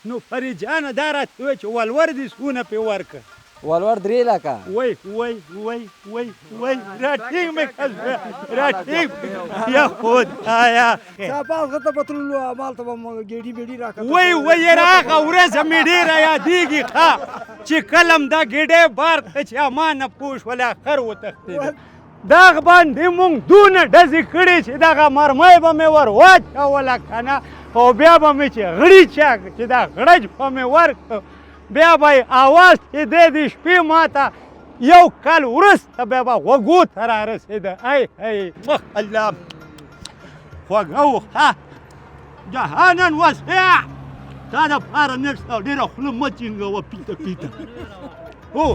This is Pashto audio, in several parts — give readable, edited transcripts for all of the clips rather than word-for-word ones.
نو فرید جانه دا راته ووایه چې ولور دې څونه پې ورکړه ولور 3 لکه وای راټینګ مې کړ راټینګ یا خدایا صاحب غته پتلو مال ته ګېډي بیډي راکړه وای راغه ورځ مې ډېره یادېږي ښه چې کلم دا ګېډۍ بار کړه چې امانه پوش ولا خر وتښتېده دغه باندې مونږ دونه ډزې کړې چې دغه مرمۍ به مې ور واچوله که نه او بیا به مې چې غړي چاک چې دا غړج به مې ورکړ بیا به یې اواز چې دی د شپې ما ته یو کال وروسته بیا به غوږو ته رارسېده ای الله خوږه و ښه جهانن وسع تا دپاره نشته ډېره خوله مه چینګوه پیته هو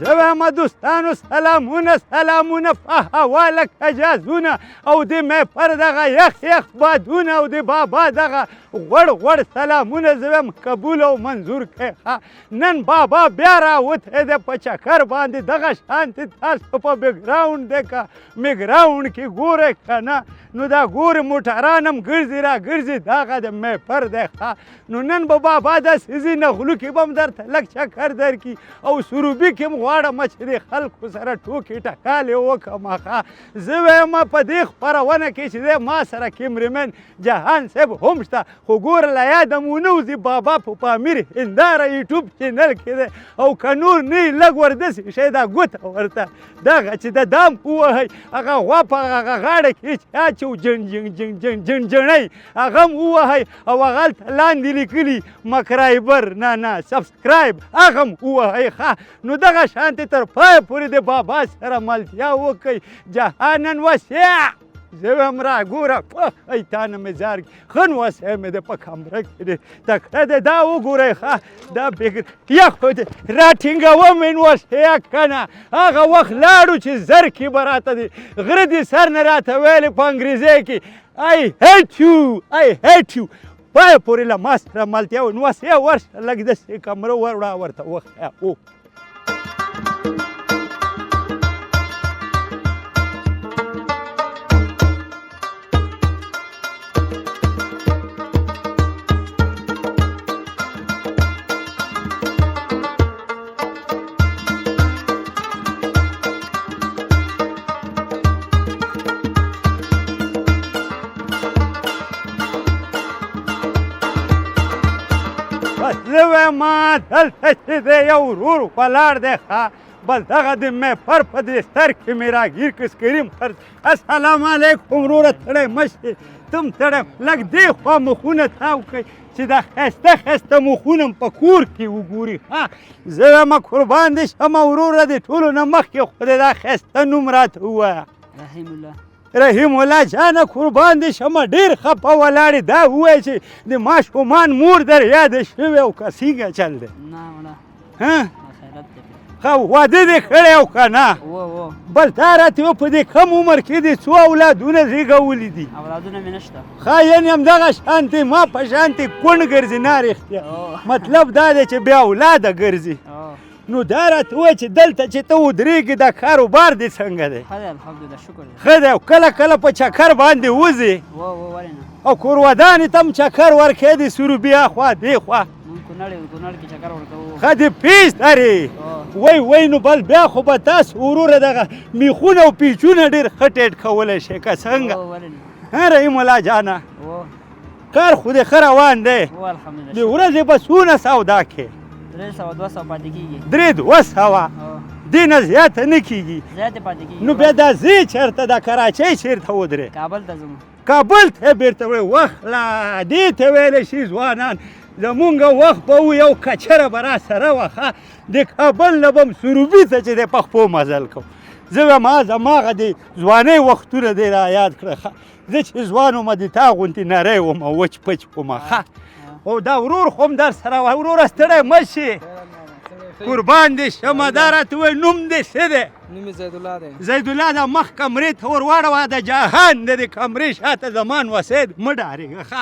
زه وایم دوستانو سلامونه په حواله کجازونه او د محفر دغه یخ بادونه او د بابا دغه غوړ سلامونه زه وایم قبول او منظور کړئ نن بابا بیا راوتی دی په چکر باندې دغه شانتې تاسو په بیکګراونډ دی که میګراونډ کې ګورئ که نه نو دا ګورې موټران هم ګرځي راګرځي دغه د محفر دی نو نن به بابا داسې ځي نغلو کې به هم درته لږ چکر درکړي او سروبي کې هم غواړم چې د خلکو سره ټوکې ټکالې وکړم زه وایم په دې خپرونه کې چې دی ما سره کیمرمین جهان صاحب هم شته خو ګوره له یاده مو نه وځي بابا په پامیر هنداره یوټیوب چینل کې دی او که نور نه یې لږ وردسې شی دا ګوته ورته دغه چې د دام ووهئ هغه غوا په هغه غاړه کې چې اچو جنجنۍ هغه هم ووهئ او هغلته لاندې لیکلي مکرایبر نه سبسکرایب هغه هم ووهئ ښه نو دغه شانتې تر پایه پورې د بابا سره ملتیا وکړئ جهانن وسع زه وایم راګوره ای تا نه مې ځار ښه نو وسع مې د په کمره کې دی تکړه دی دا وګورئ ښه دا یخ راټینګوه مې نو وسع که نه هغه وخت لاړو چې زرکې به راته دي غره دې سر نه راته ویلې په انګریزۍ کې I hate you پایه پورې له ما سره ملتیا و نو وسع ورشه لږ داسې کمره وروړه ورته وښیه زه وایم دلته چې دی یو ورور ولاړ دی ښه بس دغه د محفر په دې سر کې مې راګیر کړ سکریم السلام علیکم وروره تړی مه شې ته هم تړی لږ دې خوا مخونه تاو کړئ چې دا ښایسته مخونه هم په کور کې وګوري ښه زه وایم قربان دې شمه وروره د ټولو نه مخکې خو دا ښایسته نوم راته ووایه رحیم الله جانه قربان دې شمه ډېر خفه ولاړې دا ووایه چې د ماشومان مور در یاده شوې او که څنګه چل دی ښه واده دې کړی او که نه بس دا راته ووایه په دې کم عمر کې دې څو اولادونه زېږولي دي اولادونه مې نشته ښه یعنې همدغه شانتې ما په شانتې کونډ ګرځي نه رښتیا مطلب دا دی چې بې اولاده ګرځي نو دا راته ووایه چې دلته چې ته ودرېږې دا کاروبار دې څنګه دی ښه دی الحمدلله شکر دی ښه دی او کله په چکر باندې وځې ولې نه او کورودانې ته هم چکر ورکوې د سروبي اخوا دې خوا کونړ کې چکر ورکوو ښه دې پیس درې وای نو بل بیا خو به تاسو وروره دغه میخونه او پیچونه ډېر ښه ټیټ کولی شئ که څنګه رحیم الله جانه کار خو دې ښه روان دی د ورځې به څونه سودا کې 300 200 پاتې کېږي 200 دې نه زیاته نه کېږي زیاتې پاتې کېږي نو بیا دا ځې چېرته دا کراچۍ چېرته ودرې کابل ته ځم کابل ته بیرته وړې واخله دې ته ویلی شي ځوانان زمونږ وخت به و یو کچره به را سره وه ښه د کابل نه به م سروبي ته چې د پښپو مزل کوم زه وایم زماغه د ځوانۍ وختونه دې را یاد کړه ښه زه چې ځوان وم د تا غوندې نری وم او وچ پچ وم ښه او دا ورور خو هم در سره وه وروره ستړی مه شي قربان دې شمه دا راته ووایي نوم دې څه دی نوم یې زیدالله دی زیدالله دا مخ کمرې ته ور واړوه د جهان د دې کمرې شاته زمان وسید مه ډارېږه ښه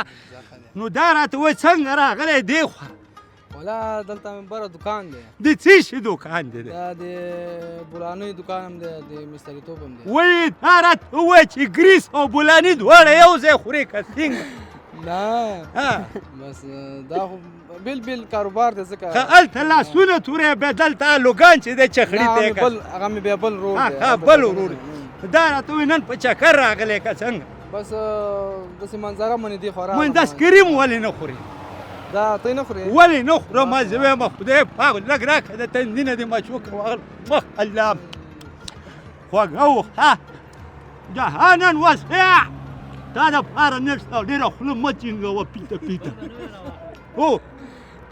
نو دا راته ووایي څنګه راغلی دې خوا ولا دلته مې بره دکان دی د څه شي دوکان دی دا د بولانیو دکان هم دی د مستریتوب هم دی وایي دا راته ووایي چې ګریس او بولاني دواړه یو ځای خورې که څنګه نه بس دا خو بیل بیل کاروبار دی ځکه هلته لاسونه تورې بیا دلته لوګان چې دی چخړي ته یې هغه مې بیا بل رور دی بل ورور دا راته وایي نن په چکر راغلی که څنګه بس داسې منظره منې دی خورا من دا سکریم ولې نه خوري دا ته نه خورې ولې نه خورم زه وایم خدای پاک لږ راکړه د تندینه دې مچوکه واغل مخ الله خوږه وه ها جهانن وسع تا دپاره نشته او ډېره خوله مه چینګوه پیته پیته هو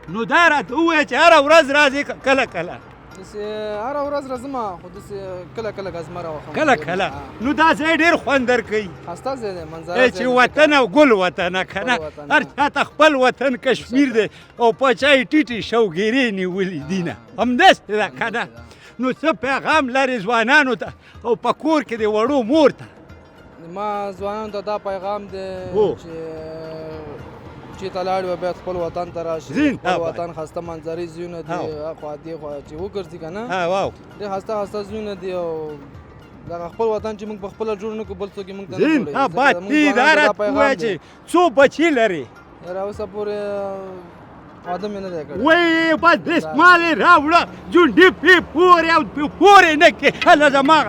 نو دا راته ووایه چې هره ورځ راځې کله کله داسې هره ورځ راځم خو داسې کله کله ګزمه راوخم کله کله نو دا ځای ډېر خوند درکوي ښایسته ځای دی منظره چې وطن او ګل وطنه که نه هر چاته خپل وطن کشمیر دی او په چا یې ټیټې شوګیرې نیولي دي نه همداسې ده که نه نو څه پیغام لرې ځوانانو ته او په کور کې د وړو مور ته ما ځوانانو ته دا پیغام دی چې ته لاړ وه باید خپل وطن ته راشي خپل وطن ښایسته منظرې ځایونه دي اخوا دېخوا چې وګرځي که نه ډېر ښایسته ښایسته ځایونه دي او دغه خپل وطن چې موږ په خپله جوړ نه کړو بل څوک یې موږ ته نه جوړوي بات دې دا راته ووایه چې څو بچي لرې یاره اوسه پورې واده مې نه دی کړی وایي بس دسمال یې راوړه جونډې پې پورې او پورې نه کې هله زما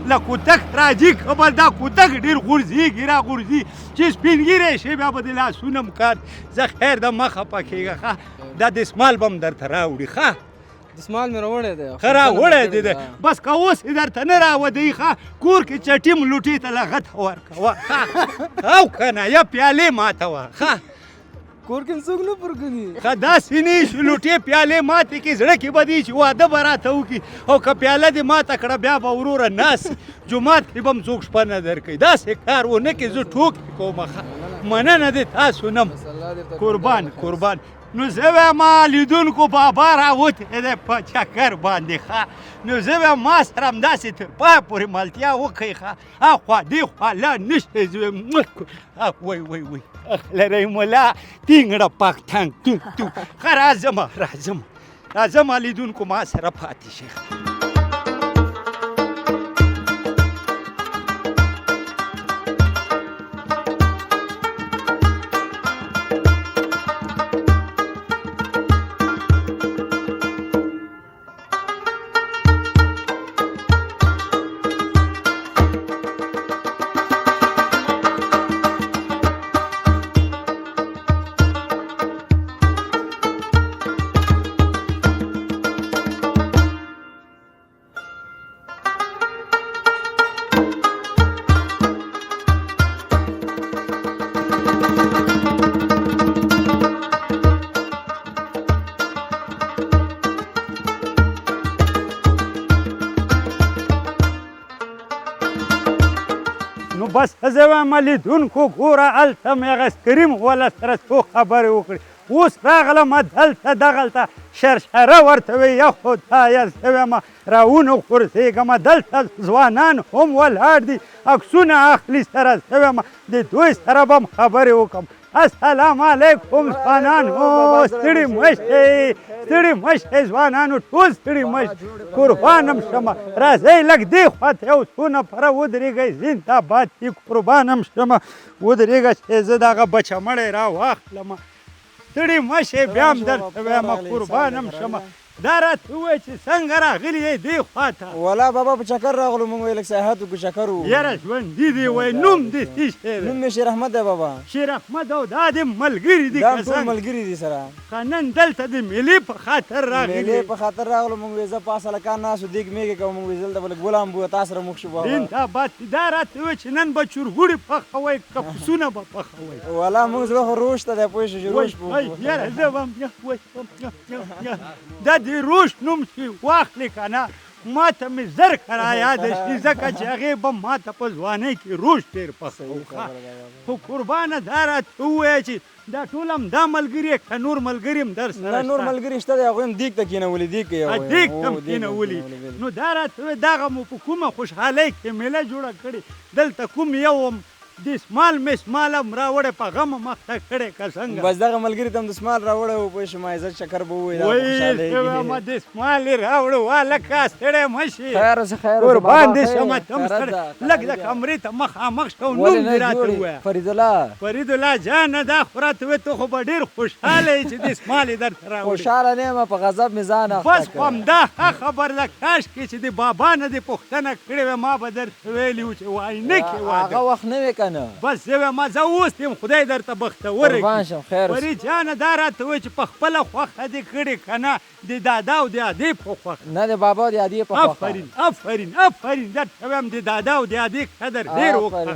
له کوتک راځي خبر دا کوتک ډېر غورځېږي را غورځي چې سپین ږیری شي بیا به د لاسونه م کار زه خیر د مه خفه کېږه ښه دا دسمال به م درته راوړي ښه دسمال مې راوړی دی ښه راوړی دی بس که اوس یې درته نه راودی ښه کور کې چټي م لوټې ته لغته ورکوه ښه او که نه یا پیالې ماتوه ښه کور کې څوک نه پرګني ښه داسې نه شي لوټې پیالې ماتې کړي زړه کې به دي چې واده به راته وکړي او که پیاله دې ماته کړه بیا به وروره ناست جومات کې به م څوک شپه نه درکوي داسې کار ونه کړي زه ټوکې کوم ښه مننه دې تاسو نه قربان نو زه وایم لیدونکو بابا راوتی دی په چکر باندې ښه نو زه وایم ما سره همداسې تر پایه پورې ملتیا وکړئ ښه اخوا دېخوا لا نشته زه وایم وای لرئ ملا ټینګړه پاک ټنګ ټوک ټوک ښه راځم لیدونکو ما سره پاتې شي نو بس زه وایم لیدونکو ګوره هلته مې هغه سکریم والا سره څو خبرې وکړې اوس راغلم دلته دغلته شرشره ورته وایي یا خدایه زه وایم راونه غورځېږم دلته ځوانان هم ولاړ دي عکسونه اخلي سره زه وایم د دوی سره به م خبرې وکړم السلام علیکم ځوانانو ستړي مه شئ ځوانانو ټول ستړي مه شئ قربانم شمه راځئ لږ دې خواته یو څو نفره ودرېږئ زنده‌باد دي قربانم شمه ودرېږه چې زه دغه بچه مړی راواخلمه ستړي مه شئ بیا هم درته وایم قربانم شمه دا راته ووایه چې څنګه راغلي یې دې خواته ولا بابا په چکر راغلو موږ ویل سیاحت وکړو چکر وو یاره ژوندي دي وایي نوم دې څه شی دی نوم مې شیر احمد دی بابا شیر احمد او دا دې ملګري دي دا که ټول څنګه ملګري دي سره نن دلته د مېلې په خاطر راغلي مېلې په خاطر راغلو موږ ویل زه پاس هلکان ناست دیګ میږې کوم موږ ویل دلته بل ګلام بو تا سره موږ شو بابا زنده‌باد دا راته ووایه چې نن به چورګوړي پخوئ که پسونه به پخوئ ولا موږ زړه خو روش ته دی پوه شو چې روش یاره زه به هم دا د روش نوم چې واخلې که نه ما ته مې زر کرا یاده شي ځکه چې هغې به ما ته په ځوانۍ کې روش ډېر پخوه خو قربانه دا راته ووایه چې دا ټول هم دا ملګري که نور ملګري هم در سره نور ملګري شته دی هغوی هم دیګ ته کېنولي دیګ کې دیګ ته هم کېنولي نو دا راته ووایه دغه مو په کومه خوشحالۍ کې میله جوړه کړې دلته کوم یو دسمال مسمال هم راوړی په غمه مخته کړی که څنګه بس دغه ملګري ته هم دسمال راوړی و پوه شوم عزت شکر به ووایي ما دسمال یې راوړو والکه ستړی مه شي خیر اوسه خیر اوسه قربان دې شمه ته هم ستړی لږ د کمرې ته مخامخ شه او نوم دې راته ووایه فریدالله جانه دا خو راته ووایه ته خو به ډېر خوشحاله یې چې دسمال یې درته راوړي خوشحاله نه یم په غضب مې ځان اخته بس خو همدا ښه خبر ده کاشکې چې د بابا نه دې پوښتنه کړې وې ما به درته ویلي وو چې وایینه کې واده هغه وخت نه وې که نه بس زه وایم زه اوس یم خدای درته بختوره قربان شم خیر اوسه فرید جانه دا راته وایي چې په خپله خوښه دې کړې که نه د دادا او د ادې په خوښه نه د بابا او د ادې په خوښه آفرین درته وایم د دادا او د ادې قدر ډېر وکړه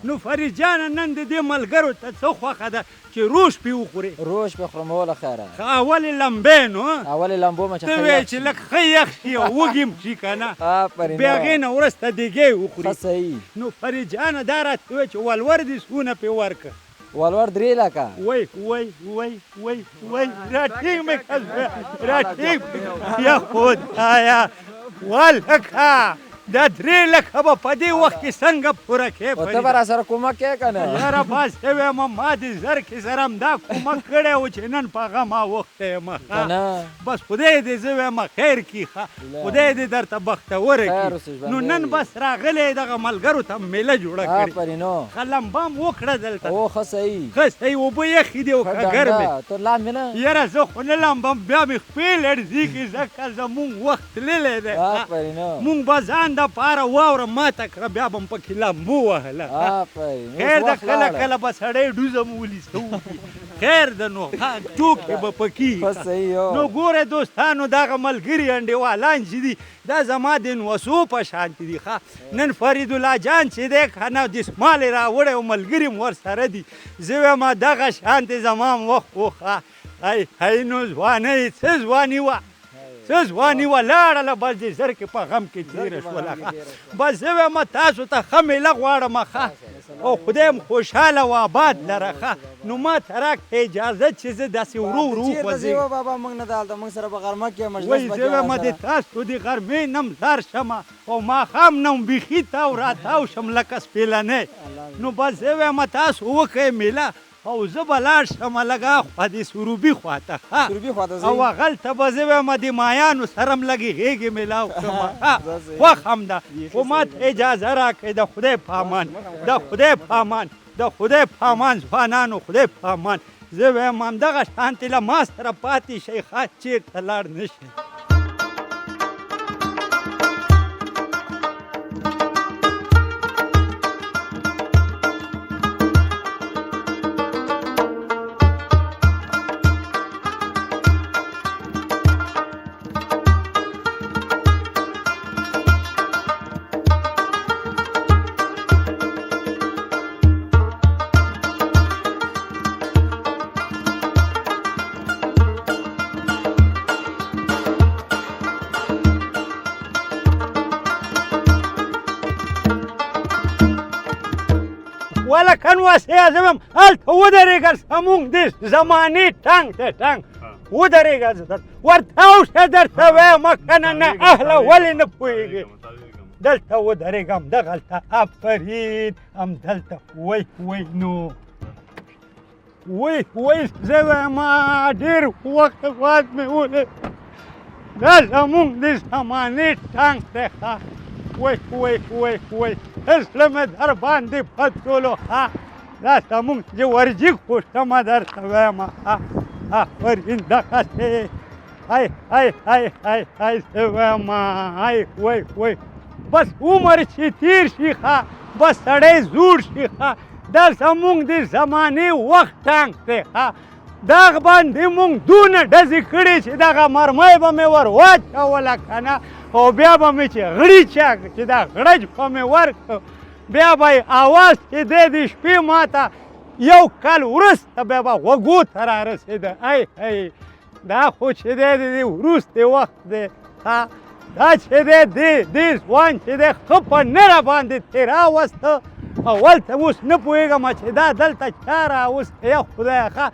نو فرید جانه نن د دې ملګرو ته څه خوښه ده چې روش پې وخورې روش پې خورم وله خیره اولې لمبې نو اولې لمبو مه چې ته وایې چې لږ ښه یخ شي او وږي م شي که نه بیا هغې نه وروسته دیګې وخوري صحیح نو فرید جانه دا راته وایي چې ولور دې څونه پې ورکړه ولور 3 لکه وای راټینګ مې کړ راټینګ یا خدایا والکه دا 3 لکه به په دې وخت کې څنګه پوره کړې او ته به راسره کومک کوې که نه یاره بس ته وایم ما د زر کې سره هم دا کومک کړی و چې نن په غم اوښتی یم بس خدای دې زه وایم خیر کړي خدای دې درته بختوره کړي نو نن بس راغلی دغه ملګرو ته میله جوړه کړې ښه لمبه هم وکړه دلته ښه صحیح اوبه یخې دي او که ګرمې ته لامبې نه یاره زه خو نه لامبم بیا مې خپې لړزېږي ځکه زمونږ وخت تللی دی مونږ به ځان دپاره واوره ماته کړه بیا به م پکې لامبو وهله خیر ده کله کله به سړی ډوزه م ولیسه وکړي خیر ده نو ټوکې به پکې نو ګوره دوستانو دغه ملګري انډیوالان چې دي دا زما د نوسو په شانتې دي ښه نن فریدالله جان چې دی که نه دسمال یې راوړی او ملګري م ورسره دي زه وایم دغه شانتې زما م وخت و ښه هی نو ځوانۍ څه ځواني وه څه ځواني وه لاړله بس د زر کې په غم کې تېره شوله بس زه وایم تاسو ته ښه میله غواړم ښه او خدای م خوشحاله و آباد لره ښه نو ما ته راکړه اجازه چې زه داسې ورو ورو وځېږم بابا موږ نه دلته موږ سره په غرمه کې وایي زه وایم د تاسو د غرمې نه م لاړ شمه او ماښام نه م بیخي تاو راتاو شم لکه سپېلنی نو بس زه وایم تاسو وکړئ میله او زه به لاړ شم لږه خوا د سروبي خواته او هغلته به زه وایم د مایانو سره م لږې غېږې میلاو کړم خوښ هم ده خو ما ته اجازه راکړئ د خدای په امان د خدای په امان د خدای په امان ځوانانو خدای په امان زه وایم همدغه شانتې له ما سره پاتې شئ ښه چېرته لاړ نه شئ ولکه نو هسې زه وایم هلته ودرېږه زمونږ د زمانې ټنګ ته ټنګ ودرېږه زه درته ورتاو شه درته وایم که نه نه اهله ولې نه پوهېږې دلته ودرېږه همدغلته آفرین همدلته وای نو وای زه وایم ډېر وخت بعد مې ولید دا زمونږ د زمانې ټنګ دی ښه وای زړه مې در باندې پتولو ښه دا زمونږ چې ورجي خوشتمه درته وایم آفرین دغسې هاي هاي هاي هاي هاي ما هاي وای بس عمر چې تیر شي ښه بس سړی زوړ شي ښه دا زمونږ د زمانې وخت ټانک دی ښه دغه باندې مونږ دونه ډزې کړې چې دغه مرمۍ به مې ور واچوله که نه او بیا به مې چې غړي چاک چې دا غړج به مې ورکړ بیا به یې اواز چې دی د شپې ما ته یو کال وروسته بیا به غوږو ته رارسېده ای دا خو چې دی د دې وروستی وخت دی ښه دا چې دی دې ځوان چې دی ښه په نره باندې ترې راوسته اول ته اوس نه پوهېږم چې دا دلته چا راوستی یا خدایه ښه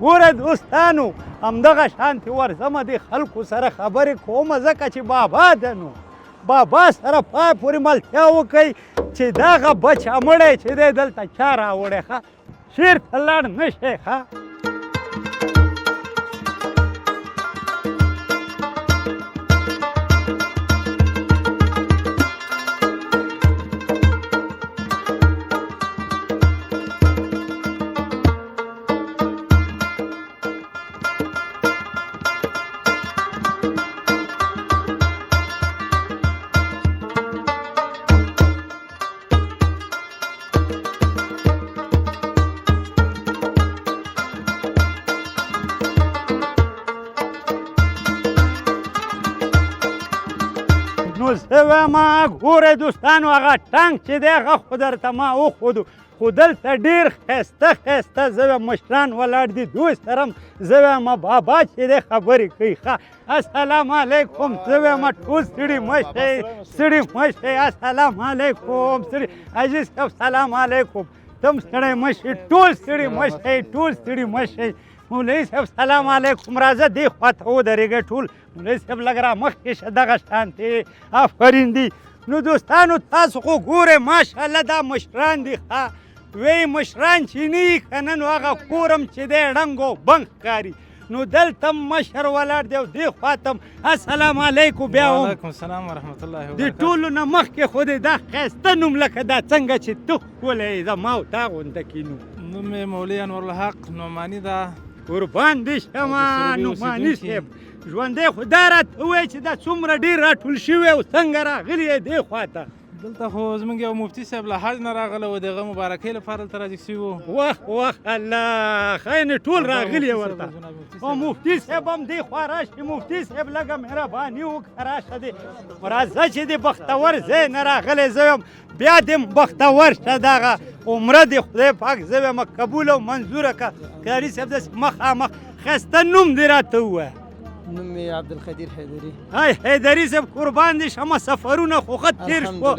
ګوره دوستانو همدغه شانتې ورځمه دې خلکو سره خبرې کومه ځکه چې بابا ده نو بابا سره پای پورې ملتیا وکئ چې دغه بچه مړی چې دی دلته چا راوړی ښه چېرته لاړ نه شئ ښه نو زه وایم ګورئ دوستانو هغه ټانک چې دی هغه خو درته ما وښودو خو دلته ډېر ښایسته زه وایم مشران ولاړ دي دوی سره هم زه وایم بابا چې دی خبرې کوي ښه السلام علیکم زه وایم ټول ستړي مه شئ السلام علیکم عزیز صاحب سلام علیکم تم ستړی مه شئ ټول ستړي مه شئ مولوي صاحب سلام علیکم راځه دې خواته ودرېږئ ټول مولوي صاحب لږ را مخکې شه دغه شانتې آفرین دي نو دوستانو تاسو خو ګورئ ماشاءالله دا مشران دي ښه وایي مشران چې نه وي که نه نو هغه کور هم چې دی ړنګ او بنګ ښکاري نو دلته هم مشر ولاړ دی او دې خواته هم السلام علیکم بیا هم وعلیکم السلام ورحمت الله د ټولو نه مخکې خو دی دا ښایسته نوم لکه دا څنګه چې ته ښکلی یې زما او تا غونده کې نوم مې مولوي انورالحق نعماني ده قربان دې شمه نعماني صاحب ژوندی خو دا راته ووایه چې دا څومره ډېر راټول شوي او څنګه راغلي یې دې خواته دلته خو زموږ یو مفتي صاحب له حج نه راغلی و د هغه مبارکۍ لپاره دلته راجګ سوي وو وخ الله خاینې ټول راغلي یې ورته او مفتي صاحب هم دې خوا راشي مفتي صاحب لږه مهرباني وکړه راشه دې راځه چې دې بختور ځای نه راغلی زه یم بیا دې بختور شه دغه عمره دې خدای پاک زه یم قبول او منظوره کړه کاري صاحب داسې مخامخ ښایسته نوم دې راته ووایه نوم مې عبدالقدیر حیدري حیدري صاحب قربان دې شمه سفرونه خو ښه تېر شوه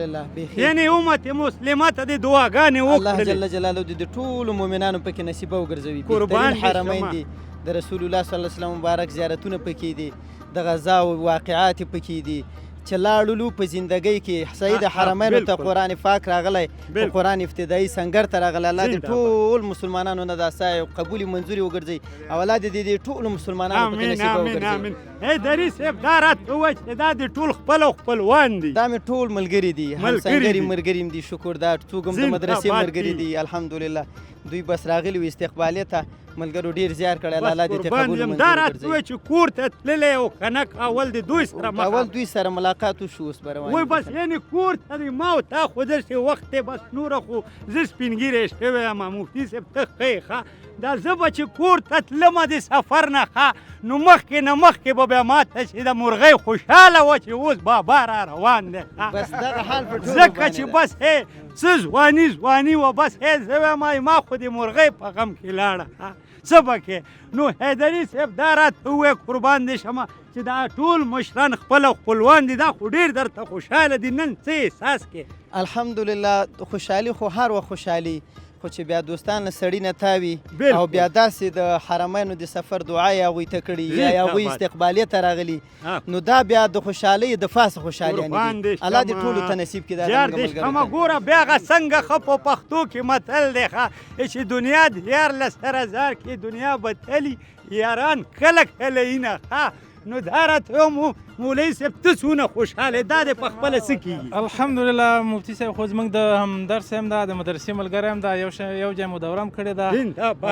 یعنې امت مسلمه ته دې دعاګانې وکړلې الله جل جلاله دې د ټولو مؤمنانو پکې نصیبه وګرځوي بهترین حرمین دي د رسول الله صلی الله علیه وسلم مبارک زیارتونه پکې دي د غزا او واقعات پکې دي چې لاړلو په زندګۍ کې سید حرمینو ته قرآن پاک راغلی په قرآن ابتدایي سنګر ته راغلی الله دې ټول مسلمانانو نه دا سایه قبولې منظورې وګرځوي او الله دې دې ټولو مسلمانانو پکې نصیبه وګرځوي حیدري صاحب دا راته ووایه چې دا دې ټول خپل او خپلوان دي دا مې ټول ملګري دي همسنګري ملګري هم دي شکر دا څوک هم د مدرسې ملګري دي الحمدلله دوی بس راغلي وو استقبالیې ته ملګرو ډېر زیار کړی الله دې تقبل منظور دا راته ووایه چې کور ته تللی او کنک اول د دوی سره اول دوی سره ملاقات وشو اوس به روان وایي بس یعنې کور ته دی ما او تا خو داسې وخت دی بس نوره خو زه سپینګیری شوی یم مفتي صاحب ته ښه یې ښه دا زه به چې کور ته تلمه د سفر نه ښه نو مخکې نه مخکې به بیا ما ته چې د مرغۍ خوشحاله وه چې اوس بابا را روان دی بس دغه حال په ټولو ځکه چې بس څه ځواني وه بس زه وایم ما خو د مرغۍ په غم کې لاړه څه به کې نو حیدري صاحب دا راته ووایه قربان دې شمه چې دا ټول مشران خپل او خپلوان دي دا خو ډېر درته خوشحاله دي نن څه احساس کې الحمدلله خوشحالي خو هر وخت خوشحالي خو چې بیا دوستان له سړي نه تاوي او بیا داسې د حرمینو د سفر دعا یې هغوی ته کړي یا هغوی استقبالیې ته راغلي نو دا بیا د خوشحالۍ د پاسه خوشحالیانې دي الله دې ټولو ته نصیب کړي یار دې شمه ګوره بیا هغه څنګه ښه په پښتو کې متل دی ښه چې دنیا د یار له سره زار کې دنیا به تلي یاران کله کله یینه ښه نو دا راته مولوي صاحب ته څونه خوشحاله دا دې په خپله څه کېږي الحمدلله مفتي صاحب خو زموږ د همدرس هم دا د مدرسې ملګری هم دا یو ځای مو دوره هم کړې ده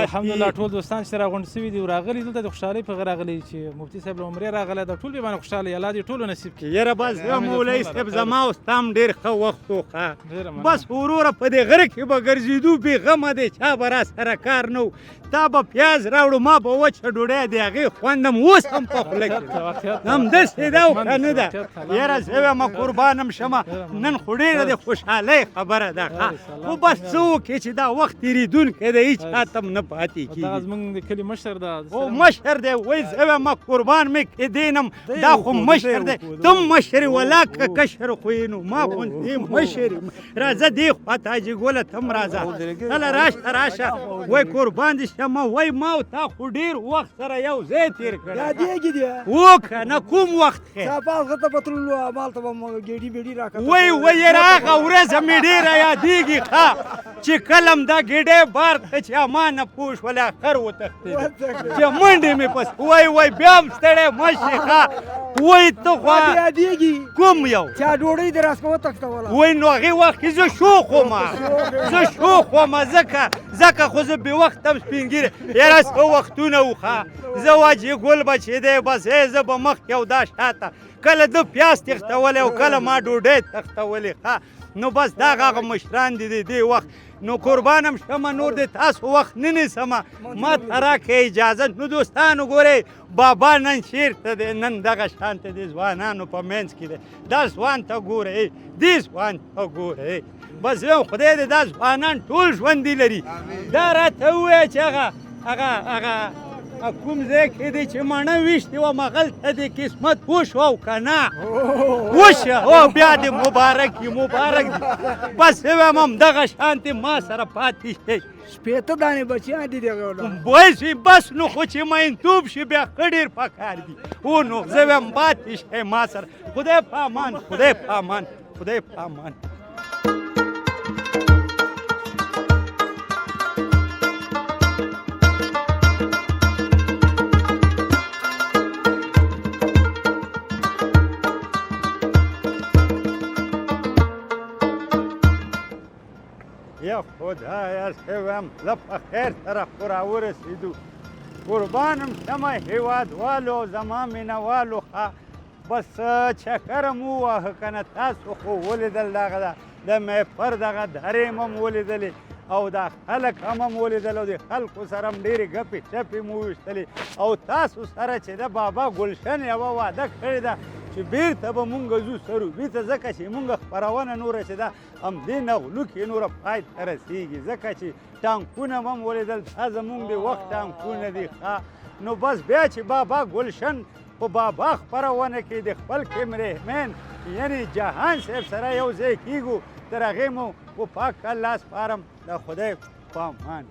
الحمدلله ټول دوستان چې راغونډ شوي دي راغلي دلته د خوشحالۍ په راغلي چې مفتي صاحب له عمرې راغلی ده ټول بې باندې خوشحاله الله دې ټولو نصیب کړي یاره بس مولوي صاحب زما او ستا هم ډېر ښه وخت وښه بس وروره په دې غره کې به ګرځېدو بېغمه دی چا به را سره کار نه و تا به پیاز راوړو ما به وچه ډوډۍ د هغې خوند هم اوس هم په خوله کې همداسې ده او که نه ده یاره زه وایم قربانم شمه نن خو ډېره د خوشحالۍ خبره ده خو بس څه وکړې چې دا وخت تېرېدونکی دی هېڅ چا ته هم نه پاتې دا زموږ د کلي مشر ده او مشر دی وایي زه وایم قربان مې کېدینم دا خو مشر دی ته هم مشر یې ولا که کشر خو یې نو ما غوندې مشر راځه دې خوا ته حاجي ګله ته هم راځه هله راشه وایي قربان دې شمه وایي ما او تا خو ډېر وخت سره یو ځای تېر کړی یادېږي دی و که نه کوم وخت ښه صافاس غته په تللو همالته به مو ګېډي بېډي راکړه وایي یاره هغه ورځ مې ډېره یادېږي ښه چې کله هم دا ګېډۍ بار کړه چې ما نه پوه شولې خر وتښتېده چې منډې مې پس وایي بیا هم ستړی مه شې ښه وایي ته خو یادېږي کوم یو چا ډوډۍ دې راسکه وتښتوله وایي نو هغې وخت کې زه شوخ وم ځکه خو زه بې وخته هم سپین ګیری یاره څه وختونه وو ښه زه واجي ګل به چې دی بس زه به مخکې او دا شاته کله ده پیاز تښتولی او کله ما ډوډۍ تښتولې ښه نو بس دا هغه مشران دي د دې وخت نو قربانم شمه نور د تاسو وخت نه نیسمه ما ته راکړئ اجازه نو دوستانو ګورئ بابا نن چېرته دی نن دغه شانته د ځوانانو په منځ کې دی دا ځوان ته ګورئ دې ځوان ته ګورئ بس خدای دې دا ځوانان ټول ژوندي لري دا راته ووایه چې هغه کوم ځای کې دی چې مڼه ویشتې وم هغلته دې قسمت وشو او که نه وشه او بیا دې مبارک دی بس زه وایم همدغه شانتې ما سره پاتې شئ شپېته دانې بچیان دي دغه بس نو خو چې مینتوب شي بیا ښه ډېر پکار دي او نو زه وایم پاتې شئ ما سره خدای په امان یا خدایا زه وایم زه په خیر سره خو راورسېدو قربانم شمه هېوادوالو او زما مینهوالو ښه بس چکر مو وواهه که نه تاسو خو ولیدل دغه د میفر دغه درې مو هم ولیدلې او دا خلک هم ولیدل او د خلکو سره هم ډېرې ګپې چپې مو وویشتلې او تاسو سره چې د بابا ګلشن یوه واده کړې ده چې بیرته به مونږ ځو سروبي ته ځکه چې مونږ خپرونه نوره چې ده همدې نغلو کې نوره پای ته رسېږي ځکه چې ټانکونه هم ولیدل دا زمونږ د وخت ټانکونه دي ښه نو بس بیا چې بابا گلشن په بابا خپرونه کې د خپل کیمرهمین یعنی جهان صاحب سره یو ځای کېږو تر هغې مو په پاک الله سپارم د خدای په امان